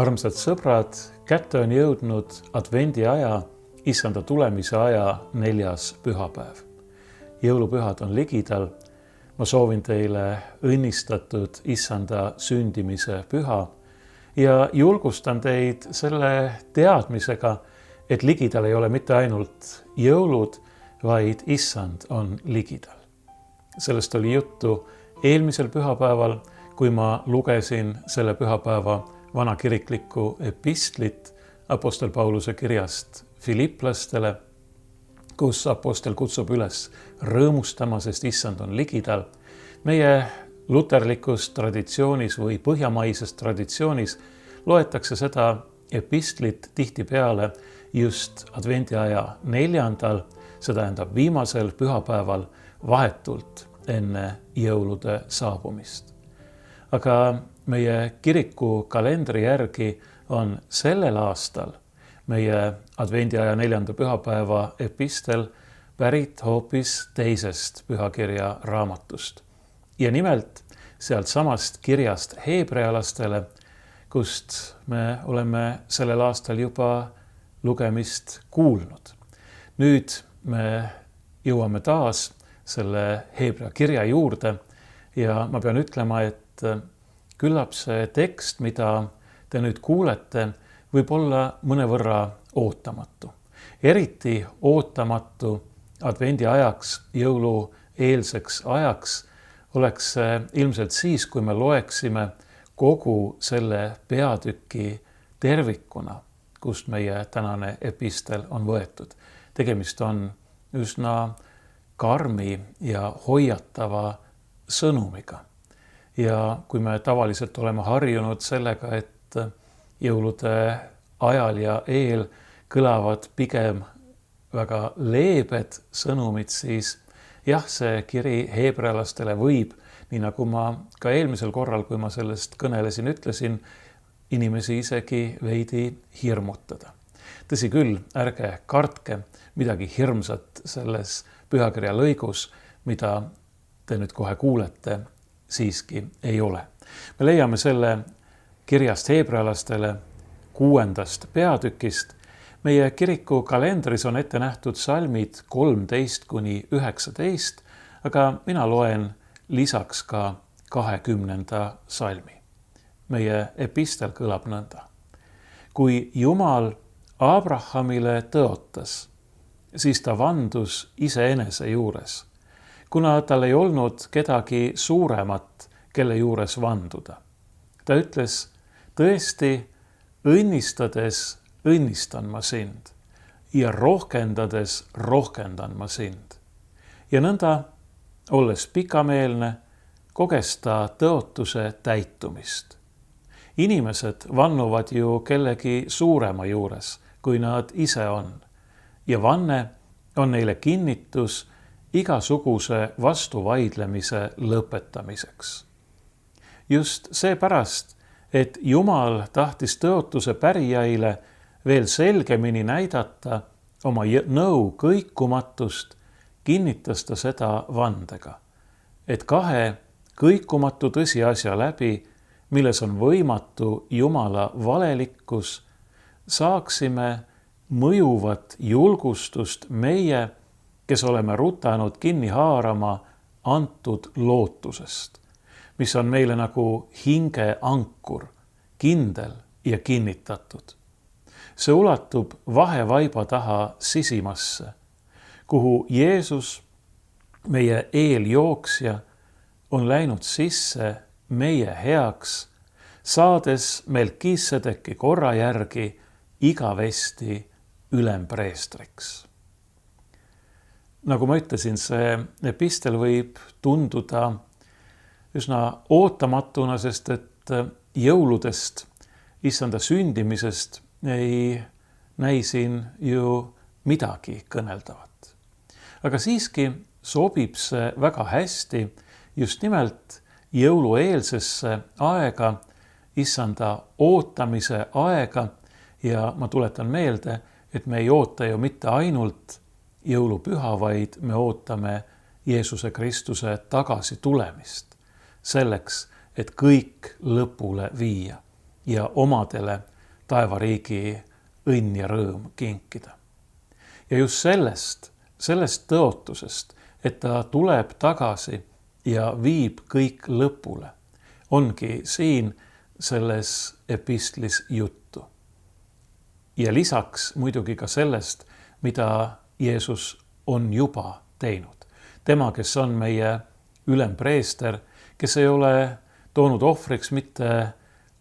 Armsad sõbrad, kätte on jõudnud advendi aja, issanda tulemise aja 4. pühapäev. Jõulupühad on ligidal. Ma soovin teile õnnistatud issanda sündimise püha ja julgustan teid selle teadmisega, et ligidal ei ole mitte ainult jõulud, vaid issand on ligidal. Sellest oli juttu eelmisel pühapäeval, kui ma lugesin selle pühapäeva vanakiriklikku epistlit apostel Pauluse kirjast Filipplastele, kus apostel kutsub üles rõõmustama, sest issand on ligidal. Meie luterlikus traditsioonis või põhjamaises traditsioonis loetakse seda epistlit tihtipeale just advendiaja 4., see tähendab viimasel pühapäeval vahetult enne jõulude saabumist. Aga meie kiriku kalendri järgi on sellel aastal meie advendiaja 4. pühapäeva epistel pärit hoopis teisest pühakirja raamatust. Ja nimelt sealt samast kirjast heebrealastele, kust me oleme sellel aastal juba lugemist kuulnud. Nüüd me jõuame taas selle heebrea kirja juurde ja ma pean ütlema, et küllap see tekst, mida te nüüd kuulete, võib olla mõnevõrra ootamatu. Eriti ootamatu advendi ajaks, jõulueelseks ajaks oleks see ilmselt siis, kui me loeksime kogu selle peatüki tervikuna, kust meie tänane epistel on võetud. Tegemist on üsna karmi ja hoiatava sõnumiga. Ja kui me tavaliselt oleme harjunud sellega, et jõulude ajal ja eel kõlavad pigem väga leebed sõnumid, siis jah, see kiri heebrealastele võib, nii nagu ma ka eelmisel korral, kui ma sellest kõnelesin, ütlesin, inimesi isegi veidi hirmutada. Tõsi küll, ärge kartke midagi hirmsat selles pühakirja lõigus, mida te nüüd kohe kuulete, siiski ei ole. Me leiame selle kirjast heebrealastele 6. peatükist. Meie kiriku kalendris on ette nähtud salmid 13–19, aga mina loen lisaks ka 20. salmi. Meie epistel kõlab nõnda. Kui Jumal Abrahamile tõotas, siis ta vandus iseenese juures, kuna tal ei olnud kedagi suuremat, kelle juures vanduda. Ta ütles, tõesti, õnnistades õnnistan ma sind ja rohkendades rohkendan ma sind. Ja nõnda, olles pikameelne, koges ta tõotuse täitumist. Inimesed vannuvad ju kellegi suurema juures, kui nad ise on. Ja vanne on neile kinnitus igasuguse vastuvaidlemise lõpetamiseks. Just seepärast, et Jumal tahtis tõotuse pärijaile veel selgemini näidata oma nõu kõikumatust, kinnitas ta seda vandega, et kahe kõikumatu tõsiasja läbi, milles on võimatu Jumala valelikkus, saaksime mõjuvat julgustust meie, kes oleme rutanud kinni haarama antud lootusest, mis on meile nagu hinge ankur, kindel ja kinnitatud. See ulatub vahevaiba taha sisimasse, kuhu Jeesus, meie eeljooksja, on läinud sisse meie heaks, saades Melkisedeki korra järgi igavesti ülempreestriks. Nagu ma ütlesin, see epistel võib tunduda üsna ootamatuna, sest et jõuludest, issanda sündimisest ei näi siin ju midagi kõneldavat. Aga siiski sobib see väga hästi just nimelt jõulueelsesse aega, issanda ootamise aega ja ma tuletan meelde, et me ei oota ju mitte ainult jõulupüha, vaid me ootame Jeesuse Kristuse tagasi tulemist selleks, et kõik lõpule viia. ja omadele taevariigi õnn ja rõõm kinkida. Ja just sellest tõotusest, et ta tuleb tagasi ja viib kõik lõpule, ongi siin selles epistlis juttu. Ja lisaks muidugi ka sellest, mida Jeesus on juba teinud. Tema, kes on meie ülempreester, kes ei ole toonud ohvriks mitte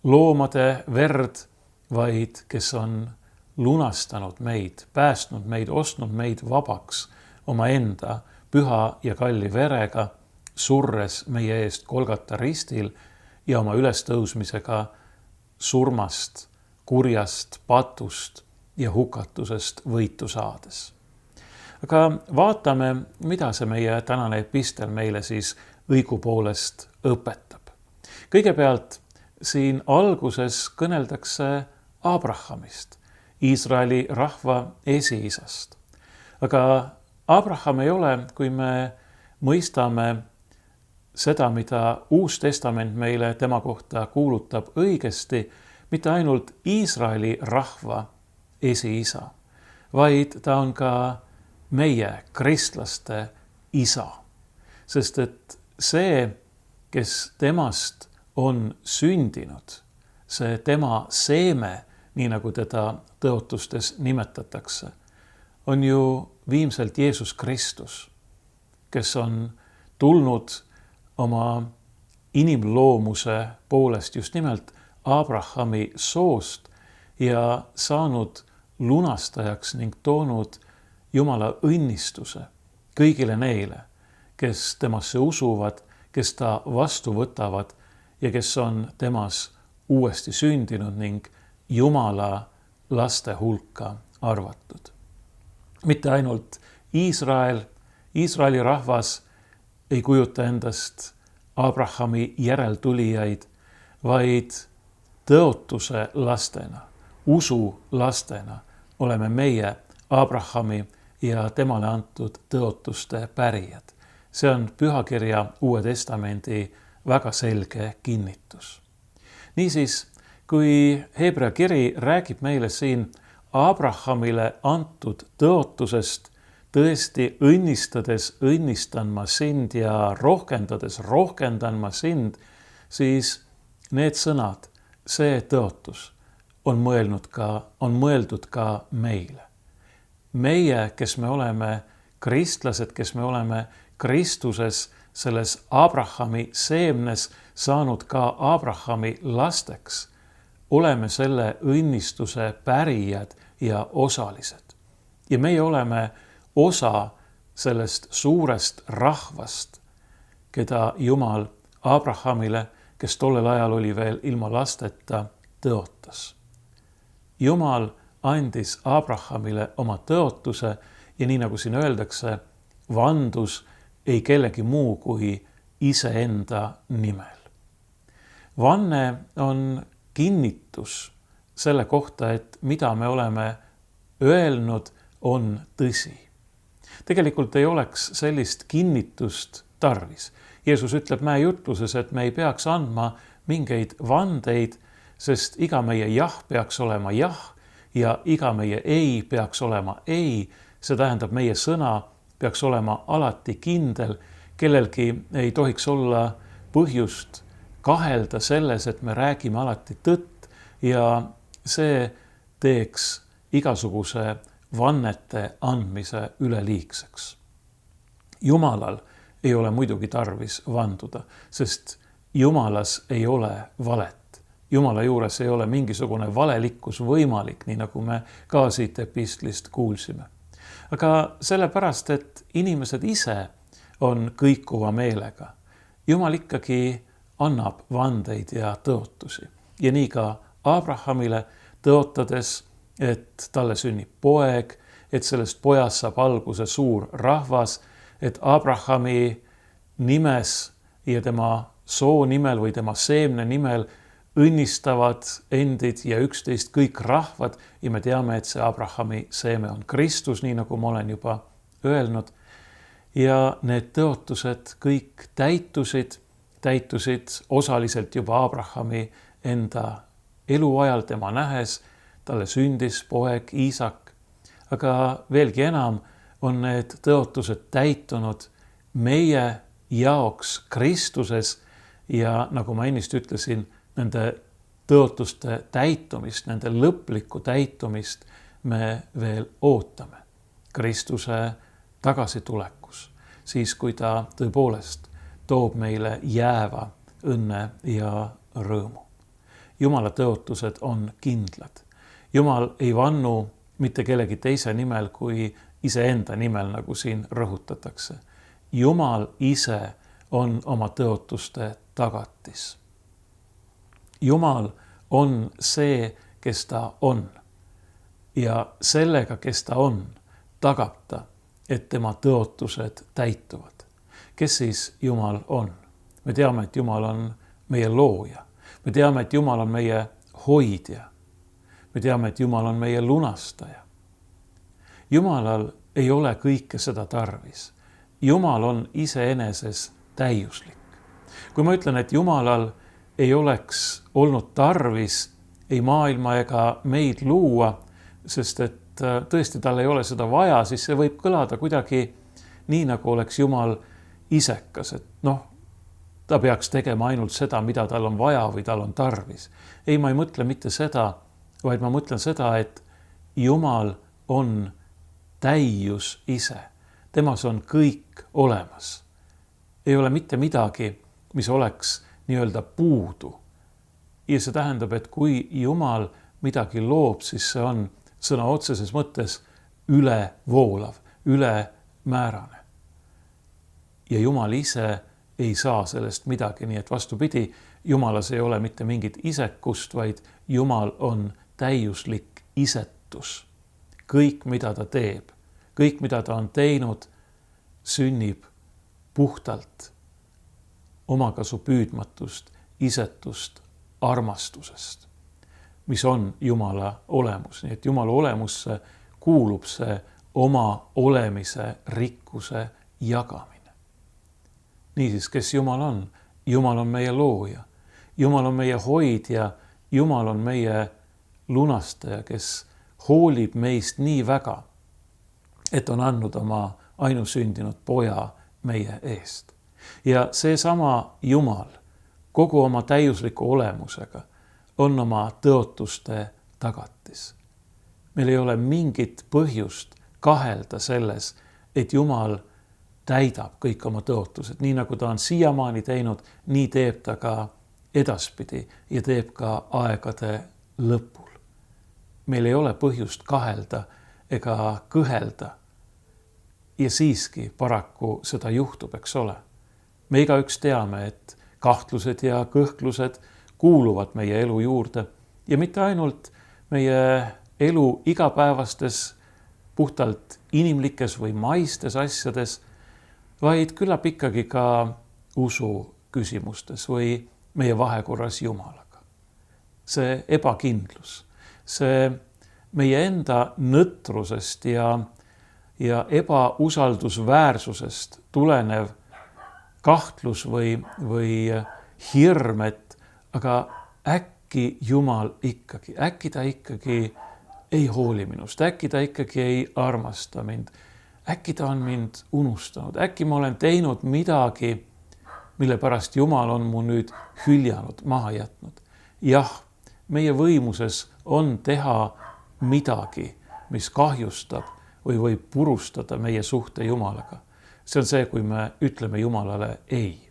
loomade verd, vaid kes on lunastanud meid, päästnud meid, ostnud meid vabaks omaenda püha ja kalli verega, surres meie eest Golgata ristil ja oma ülestõusmisega surmast, kurjast, patust ja hukatusest võitu saades. Aga vaatame, mida see meie tänane epistel meile siis õigupoolest õpetab. Kõigepealt siin alguses kõneldakse Abrahamist, Iisraeli rahva esiisast. Aga Abraham ei ole, kui me mõistame seda, mida Uus Testament meile tema kohta kuulutab õigesti, mitte ainult Iisraeli rahva esiisa, vaid ta on ka meie kristlaste isa. Sest et see, kes temast on sündinud, see tema seeme, nii nagu teda tõotustes nimetatakse, on ju viimselt Jeesus Kristus, kes on tulnud oma inimloomuse poolest just nimelt Abrahami soost ja saanud lunastajaks ning toonud Jumala õnnistuse kõigile neile, kes temasse usuvad, kes ta vastu võtavad ja kes on temas uuesti sündinud ning Jumala laste hulka arvatud. Mitte ainult Iisraeli rahvas ei kujuta endast Abrahami järeltulijaid, vaid tõotuse lastena, usu lastena oleme meie Abrahami ja temale antud tõotuste pärijad. See on Pühakirja Uue Testamendi väga selge kinnitus. Niisiis, kui Hebra kiri räägib meile siin Abrahamile antud tõotusest, tõesti õnnistades õnnistan ma sind ja rohkendades rohkendan ma sind, siis need sõnad, see tõotus on mõeldud ka meile. Meie, kes me oleme kristlased, kes me oleme Kristuses, selles Abrahami seemnes saanud ka Abrahami lasteks, oleme selle õnnistuse pärijad ja osalised. Ja meie oleme osa sellest suurest rahvast, keda Jumal Abrahamile, kes tollel ajal oli veel ilma lasteta, tõotas. Jumal andis Abrahamile oma tõotuse ja nii nagu siin öeldakse, vandus ei kellegi muu kui iseenda nimel. Vanne on kinnitus selle kohta, et mida me oleme öelnud, on tõsi. Tegelikult ei oleks sellist kinnitust tarvis. Jeesus ütleb mäejutluses, et me ei peaks andma mingeid vandeid, sest iga meie jah peaks olema jah ja iga meie ei peaks olema ei. See tähendab, meie sõna peaks olema alati kindel. Kellelgi ei tohiks olla põhjust kahelda selles, et me räägime alati tõtt ja see teeks igasuguse vannete andmise üleliigseks. Jumalal ei ole muidugi tarvis vanduda, sest Jumalas ei ole valet. Jumala juures ei ole mingisugune valelikkus võimalik, nii nagu me ka siit epistlist kuulsime. Aga sellepärast, et inimesed ise on kõikuva meelega. Jumal ikkagi annab vandeid ja tõotusi. Ja nii ka Abrahamile tõotades, et talle sünnib poeg, et sellest pojast saab alguse suur rahvas, et Abrahami nimes ja tema soo nimel või tema seemne nimel õnnistavad endid ja üksteist kõik rahvad ja me teame, et see Abrahami seeme on Kristus, nii nagu ma olen juba öelnud. Ja need tõotused kõik täitusid osaliselt juba Abrahami enda eluajal tema nähes, talle sündis poeg Iisak, aga veelgi enam on need tõotused täitunud meie jaoks Kristuses ja nagu ma ennist ütlesin, nende tõotuste täitumist, nende lõplikku täitumist me veel ootame Kristuse tagasitulekus, siis kui ta tõepoolest toob meile jääva õnne ja rõõmu. Jumala tõotused on kindlad. Jumal ei vannu mitte kellegi teise nimel kui iseenda nimel, nagu siin rõhutatakse. Jumal ise on oma tõotuste tagatis. Jumal on see, kes ta on. Ja sellega, kes ta on, tagab ta, et tema tõotused täituvad. Kes siis Jumal on? Me teame, et Jumal on meie looja. Me teame, et Jumal on meie hoidja. Me teame, et Jumal on meie lunastaja. Jumalal ei ole kõike seda tarvis. Jumal on iseeneses täiuslik. Kui ma ütlen, et Jumalal ei oleks olnud tarvis ei maailma ega meid luua, sest et tõesti tal ei ole seda vaja, siis see võib kõlada kuidagi nii, nagu oleks Jumal isekas, et ta peaks tegema ainult seda, mida tal on vaja või tal on tarvis. Ei, ma ei mõtle mitte seda, vaid ma mõtlen seda, et Jumal on täius ise. Temas on kõik olemas. Ei ole mitte midagi, mis oleks nii-öelda puudu. Ja see tähendab, et kui Jumal midagi loob, siis see on sõna otseses mõttes ülevoolav, ülemäärane. Ja Jumal ise ei saa sellest midagi, nii et vastupidi, Jumalas ei ole mitte mingit isekust, vaid Jumal on täiuslik isetus. Kõik, mida ta teeb, kõik, mida ta on teinud, sünnib puhtalt omakasu püüdmatust, isetust, armastusest, mis on Jumala olemus. Nii et Jumala olemusse kuulub see oma olemise rikkuse jagamine. Niisiis, kes Jumal on? Jumal on meie looja, Jumal on meie hoidja, Jumal on meie lunastaja, kes hoolib meist nii väga, et on andnud oma ainusündinud poja meie eest. Ja seesama Jumal kogu oma täiusliku olemusega on oma tõotuste tagatis. Meil ei ole mingit põhjust kahelda selles, et Jumal täidab kõik oma tõotused. Nii nagu ta on siiamaani teinud, nii teeb ta ka edaspidi ja teeb ka aegade lõpul. Meil ei ole põhjust kahelda ega kõhelda. Ja siiski paraku seda juhtub, eks ole. Me igaüks teame, et kahtlused ja kõhklused kuuluvad meie elu juurde ja mitte ainult meie elu igapäevastes, puhtalt inimlikes või maistes asjades, vaid küllap ikkagi ka usu küsimustes või meie vahekorras Jumalaga. See ebakindlus, see meie enda nõtrusest ja ebausaldusväärsusest tulenev kahtlus või hirm, et aga äkki Jumal äkki ta ikkagi ei hooli minust, äkki ta ikkagi ei armasta mind, äkki ta on mind unustanud, äkki ma olen teinud midagi, mille pärast Jumal on mu nüüd hüljanud, maha jätnud. Jah, meie võimuses on teha midagi, mis kahjustab või võib purustada meie suhte Jumalaga. See on see, kui me ütleme Jumalale ei,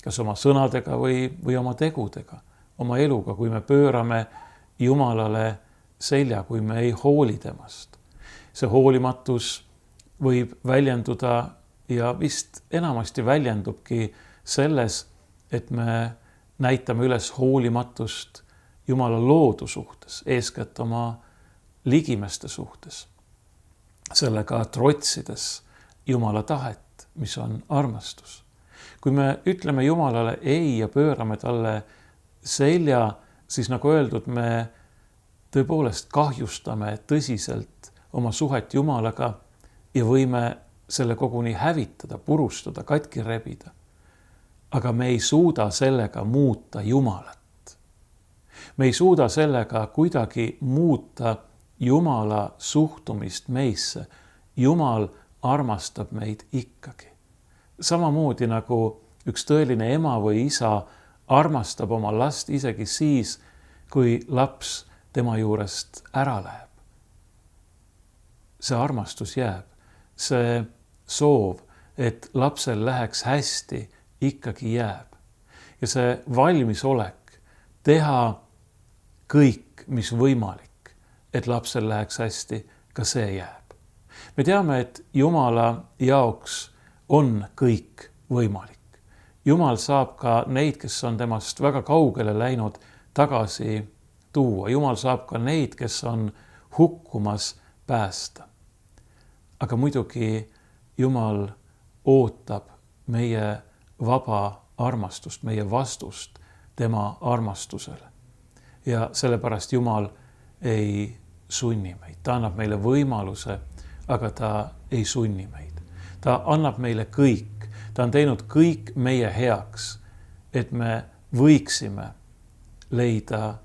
kas oma sõnadega või oma tegudega, oma eluga, kui me pöörame Jumalale selja, kui me ei hooli temast. See hoolimatus võib väljenduda ja vist enamasti väljendubki selles, et me näitame üles hoolimatust Jumala loodu suhtes, eeskätt oma ligimeste suhtes. Sellega trotsides Jumala tahet, mis on armastus. Kui me ütleme Jumalale ei ja pöörame talle selja, siis nagu öeldud, me tõepoolest kahjustame tõsiselt oma suhet Jumalaga ja võime selle koguni hävitada, purustada, katki rebida. Aga me ei suuda sellega muuta Jumalat. Me ei suuda sellega kuidagi muuta Jumala suhtumist meisse. Jumal armastab meid ikkagi. Samamoodi nagu üks tõeline ema või isa armastab oma last isegi siis, kui laps tema juurest ära läheb. See armastus jääb. See soov, et lapsel läheks hästi, ikkagi jääb. Ja see valmisolek teha kõik, mis võimalik, et lapsel läheks hästi, ka see jääb. Me teame, et Jumala jaoks on kõik võimalik. Jumal saab ka neid, kes on temast väga kaugele läinud, tagasi tuua. Jumal saab ka neid, kes on hukkumas, päästa. Aga muidugi Jumal ootab meie vaba armastust, meie vastust tema armastusele. Ja sellepärast Jumal ei sunni meid. Ta annab meile võimaluse, aga ta ei sunni meid. Ta annab meile kõik. Ta on teinud kõik meie heaks, et me võiksime leida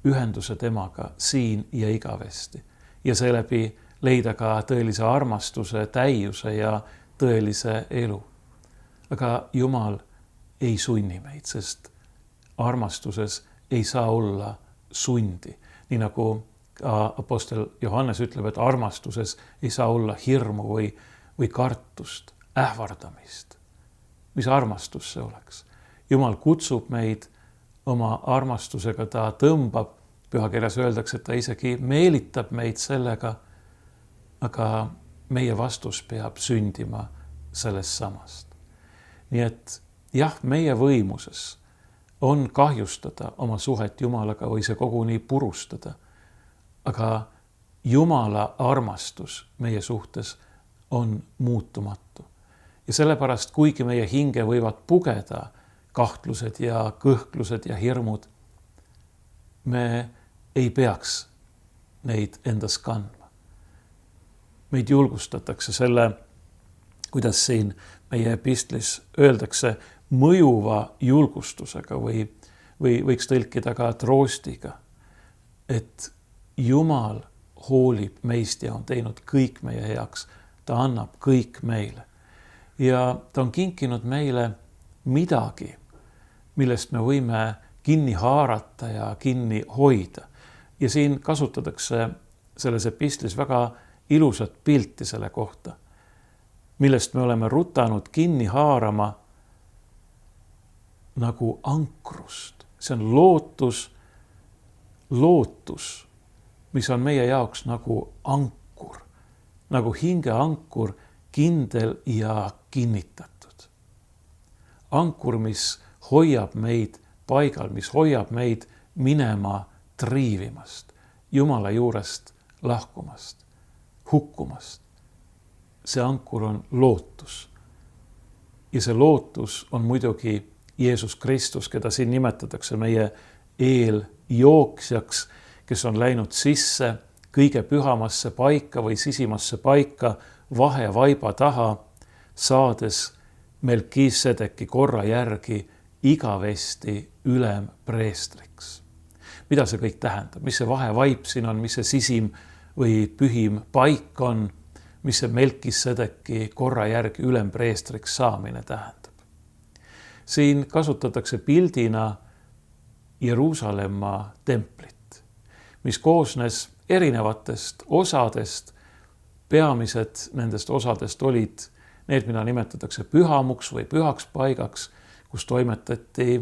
ühenduse temaga siin ja igavesti. Ja seeläbi leida ka tõelise armastuse, täiuse ja tõelise elu. Aga Jumal ei sunni meid, sest armastuses ei saa olla sundi. Nii nagu apostel Johannes ütleb, et armastuses ei saa olla hirmu või kartust, ähvardamist. Mis armastus see oleks? Jumal kutsub meid oma armastusega, ta tõmbab, pühakirjas öeldakse, et ta isegi meelitab meid sellega, aga meie vastus peab sündima sellest samast. Nii et jah, meie võimuses on kahjustada oma suhet Jumalaga või see koguni purustada, aga Jumala armastus meie suhtes on muutumatu. Ja sellepärast, kuigi meie hinge võivad pugeda kahtlused ja kõhklused ja hirmud, me ei peaks neid endas kandma. Meid julgustatakse selle, kuidas siin meie epistlis öeldakse, mõjuva julgustusega või võiks tõlkida ka troostiga, et Jumal hoolib meist ja on teinud kõik meie heaks. Ta annab kõik meile. Ja ta on kinkinud meile midagi, millest me võime kinni haarata ja kinni hoida. Ja siin kasutatakse selles epistlis väga ilusat pilti selle kohta, millest me oleme rutanud kinni haarama nagu ankrust. See on lootus, mis on meie jaoks nagu ankur, nagu hingeankur, kindel ja kinnitatud. Ankur, mis hoiab meid paigal, mis hoiab meid minema triivimast, Jumala juurest lahkumast, hukkumast. See ankur on lootus. Ja see lootus on muidugi Jeesus Kristus, keda siin nimetatakse meie eeljooksjaks, kes on läinud sisse kõige pühamasse paika või sisimasse paika vahevaiba taha, saades Melkisedeki korra järgi igavesti ülempreestriks. Mida see kõik tähendab? Mis see vahevaip siin on? Mis see sisim või pühim paik on? Mis see Melkisedeki korra järgi ülempreestriks saamine tähendab? Siin kasutatakse pildina Jeruusalemma templit, mis koosnes erinevatest osadest. Peamised nendest osadest olid need, mida nimetatakse pühamuks või pühaks paigaks, kus toimetati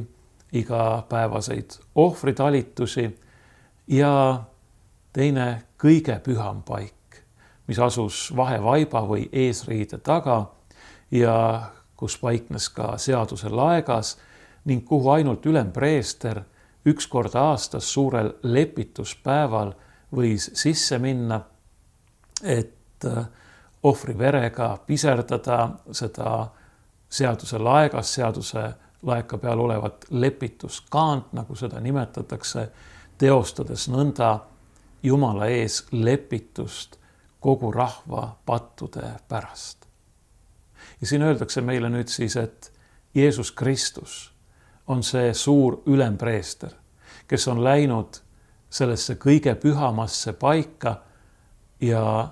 igapäevaseid ohvritalitusi, ja teine kõige püham paik, mis asus vahevaiba või eesriide taga ja kus paiknes ka seaduse laegas ning kuhu ainult ülempreester üks kord aastas suurel lepituspäeval võis sisse minna, et ohvri verega piserdada seda seaduse laegas, seaduse laeka peal olevat lepituskaant, nagu seda nimetatakse, teostades nõnda Jumala ees lepitust kogu rahva pattude pärast. Ja siin öeldakse meile nüüd siis, et Jeesus Kristus on see suur ülempreester, kes on läinud sellesse kõige pühamasse paika ja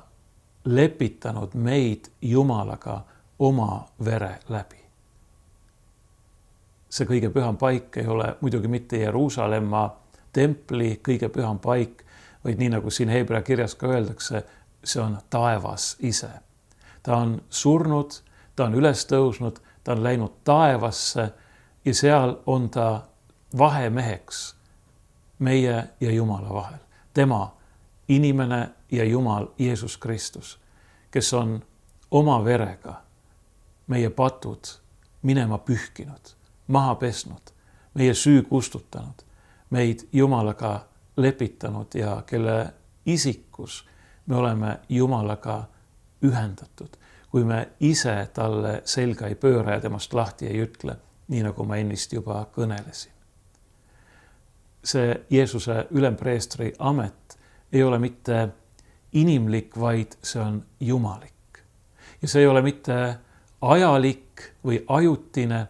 lepitanud meid Jumalaga oma vere läbi. See kõige püham paik ei ole muidugi mitte Jeruusalemma templi kõige püham paik, vaid nii nagu siin Hebra kirjas ka öeldakse, see on taevas ise. Ta on surnud, ta on üles tõusnud, ta on läinud taevasse ja seal on ta vahemeheks meie ja Jumala vahel. Tema, inimene ja Jumal Jeesus Kristus, kes on oma verega meie patud minema pühkinud, maha pesnud, meie süü kustutanud, meid Jumalaga lepitanud ja kelle isikus me oleme Jumalaga ühendatud, kui me ise talle selga ei pööra ja temast lahti ei ütle, nii nagu ma ennist juba kõnelesin. See Jeesuse ülempreestri amet ei ole mitte inimlik, vaid see on jumalik. Ja see ei ole mitte ajalik või ajutine,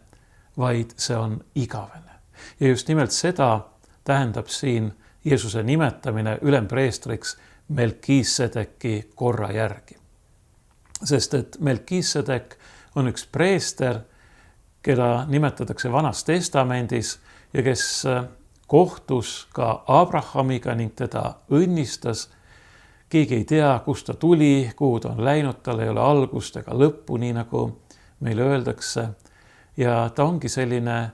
vaid see on igavene. Ja just nimelt seda tähendab siin Jeesuse nimetamine ülempreestriks Melkisedeki korra järgi. Sest et Melkisedek on üks preester, keda nimetatakse Vanas Testamendis ja kes kohtus ka Abrahamiga ning teda õnnistas. Keegi ei tea, kust ta tuli, kuhu ta on läinud, tal ei ole algust ega lõppu, nii nagu meile öeldakse. Ja ta ongi selline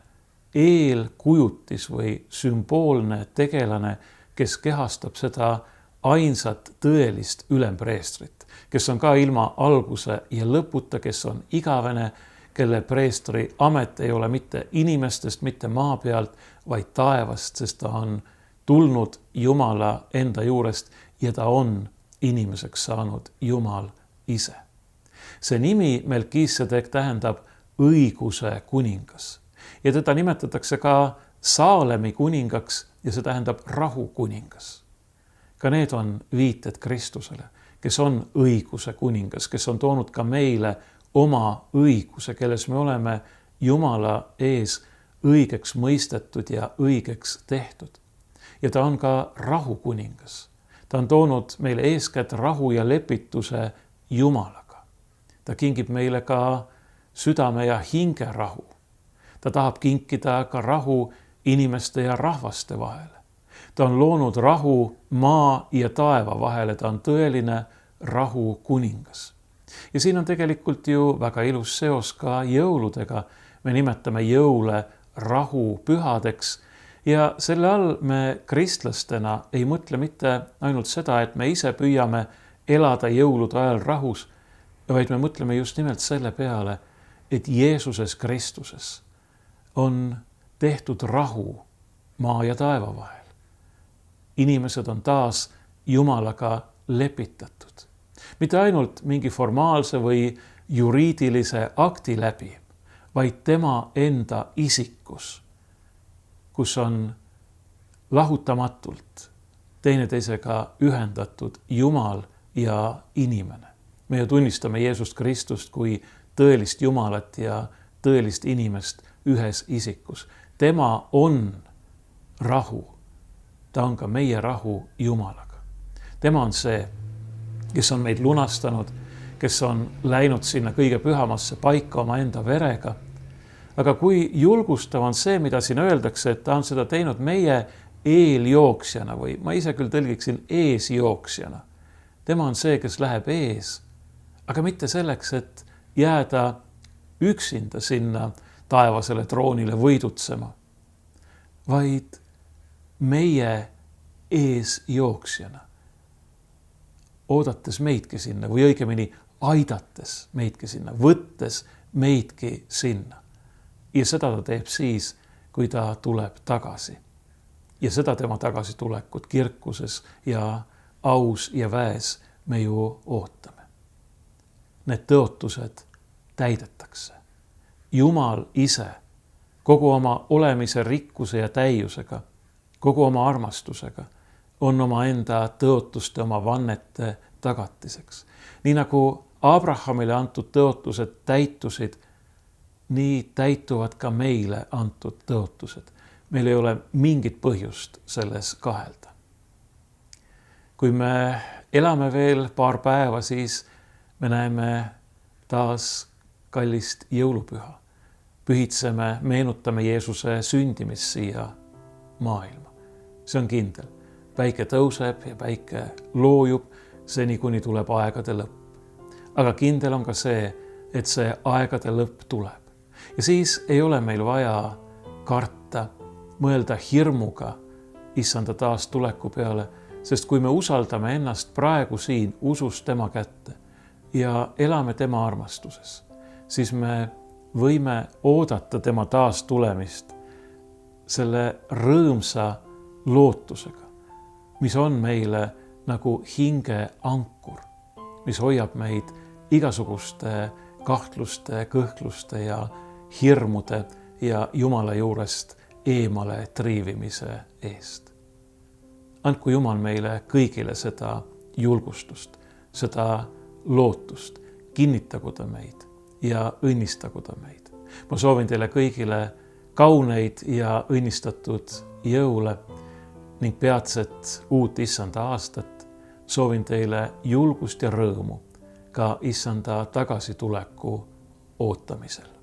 eelkujutis või sümboolne tegelane, kes kehastab seda ainsat tõelist ülempreestrit, kes on ka ilma alguse ja lõputa, kes on igavene, kelle preestri amet ei ole mitte inimestest, mitte maa pealt, vaid taevast, sest ta on tulnud Jumala enda juurest ja ta on inimeseks saanud Jumal ise. See nimi Melkisedek tähendab õiguse kuningas ja teda nimetatakse ka Saalemi kuningaks ja see tähendab rahu kuningas. Ka need on viited Kristusele, kes on õiguse kuningas, kes on toonud ka meile oma õiguse, kelles me oleme Jumala ees õigeks mõistetud ja õigeks tehtud. Ja ta on ka rahu kuningas. Ta on toonud meile eeskätt rahu ja lepituse Jumalaga. Ta kingib meile ka südame ja hinge rahu. Ta tahab kinkida ka rahu inimeste ja rahvaste vahele. Ta on loonud rahu maa ja taeva vahele, ta on tõeline rahu kuningas. Ja siin on tegelikult ju väga ilus seos ka jõuludega. Me nimetame jõule rahupühadeks ja selle all me kristlastena ei mõtle mitte ainult seda, et me ise püüame elada jõulude ajal rahus, vaid me mõtleme just nimelt selle peale, et Jeesuses Kristuses on tehtud rahu maa ja taeva vahel. Inimesed on taas Jumalaga lepitatud. Mitte ainult mingi formaalse või juriidilise akti läbi, vaid tema enda isikus, kus on lahutamatult teineteisega ühendatud Jumal ja inimene. Me ju tunnistame Jeesust Kristust kui tõelist Jumalat ja tõelist inimest ühes isikus. Tema on rahu. Ta on ka meie rahu Jumalaga. Tema on see, kes on meid lunastanud, kes on läinud sinna kõige pühamasse paika oma enda verega. Aga kui julgustav on see, mida siin öeldakse, et ta on seda teinud meie eeljooksjana või ma ise küll tõlgiksin eesjooksjana. Tema on see, kes läheb ees, aga mitte selleks, et jääda üksinda sinna taevasele troonile võidutsema, vaid meie eesjooksjana, oodates meidki sinna või õigemini aidates meidki sinna, võttes meidki sinna. Ja seda ta teeb siis, kui ta tuleb tagasi. Ja seda tema tagasitulekut kirkuses ja aus ja väes me ju ootame. Need tõotused täidetakse. Jumal ise kogu oma olemise rikkuse ja täiusega, kogu oma armastusega on oma enda tõotuste, oma vannete tagatiseks. Nii nagu Abrahamile antud tõotused täitusid, nii täituvad ka meile antud tõotused. meil ei ole mingit põhjust selles kahelda. Kui me elame veel paar päeva, siis me näeme taas kallist jõulupüha. Pühitseme, meenutame Jeesuse sündimist siia maailma. See on kindel. Päike tõuseb ja päike loojub seni, kuni tuleb aegade lõpp. Aga kindel on ka see, et see aegade lõpp tuleb. Ja siis ei ole meil vaja karta, mõelda hirmuga issanda taas tuleku peale, sest kui me usaldame ennast praegu siin usus tema kätte ja elame tema armastuses, siis me võime oodata tema taas tulemist selle rõõmsa lootusega, mis on meile nagu hinge ankur, mis hoiab meid igasuguste kahtluste, kõhkluste ja hirmude ja Jumala juurest eemale triivimise eest. Andku Jumal meile kõigile seda julgustust, seda lootust, kinnitagu ta meid ja õnnistagu ta meid. Ma soovin teile kõigile kauneid ja õnnistatud jõule ning peatset uut issanda aastat. Soovin teile julgust ja rõõmu ka issanda tagasituleku ootamisel.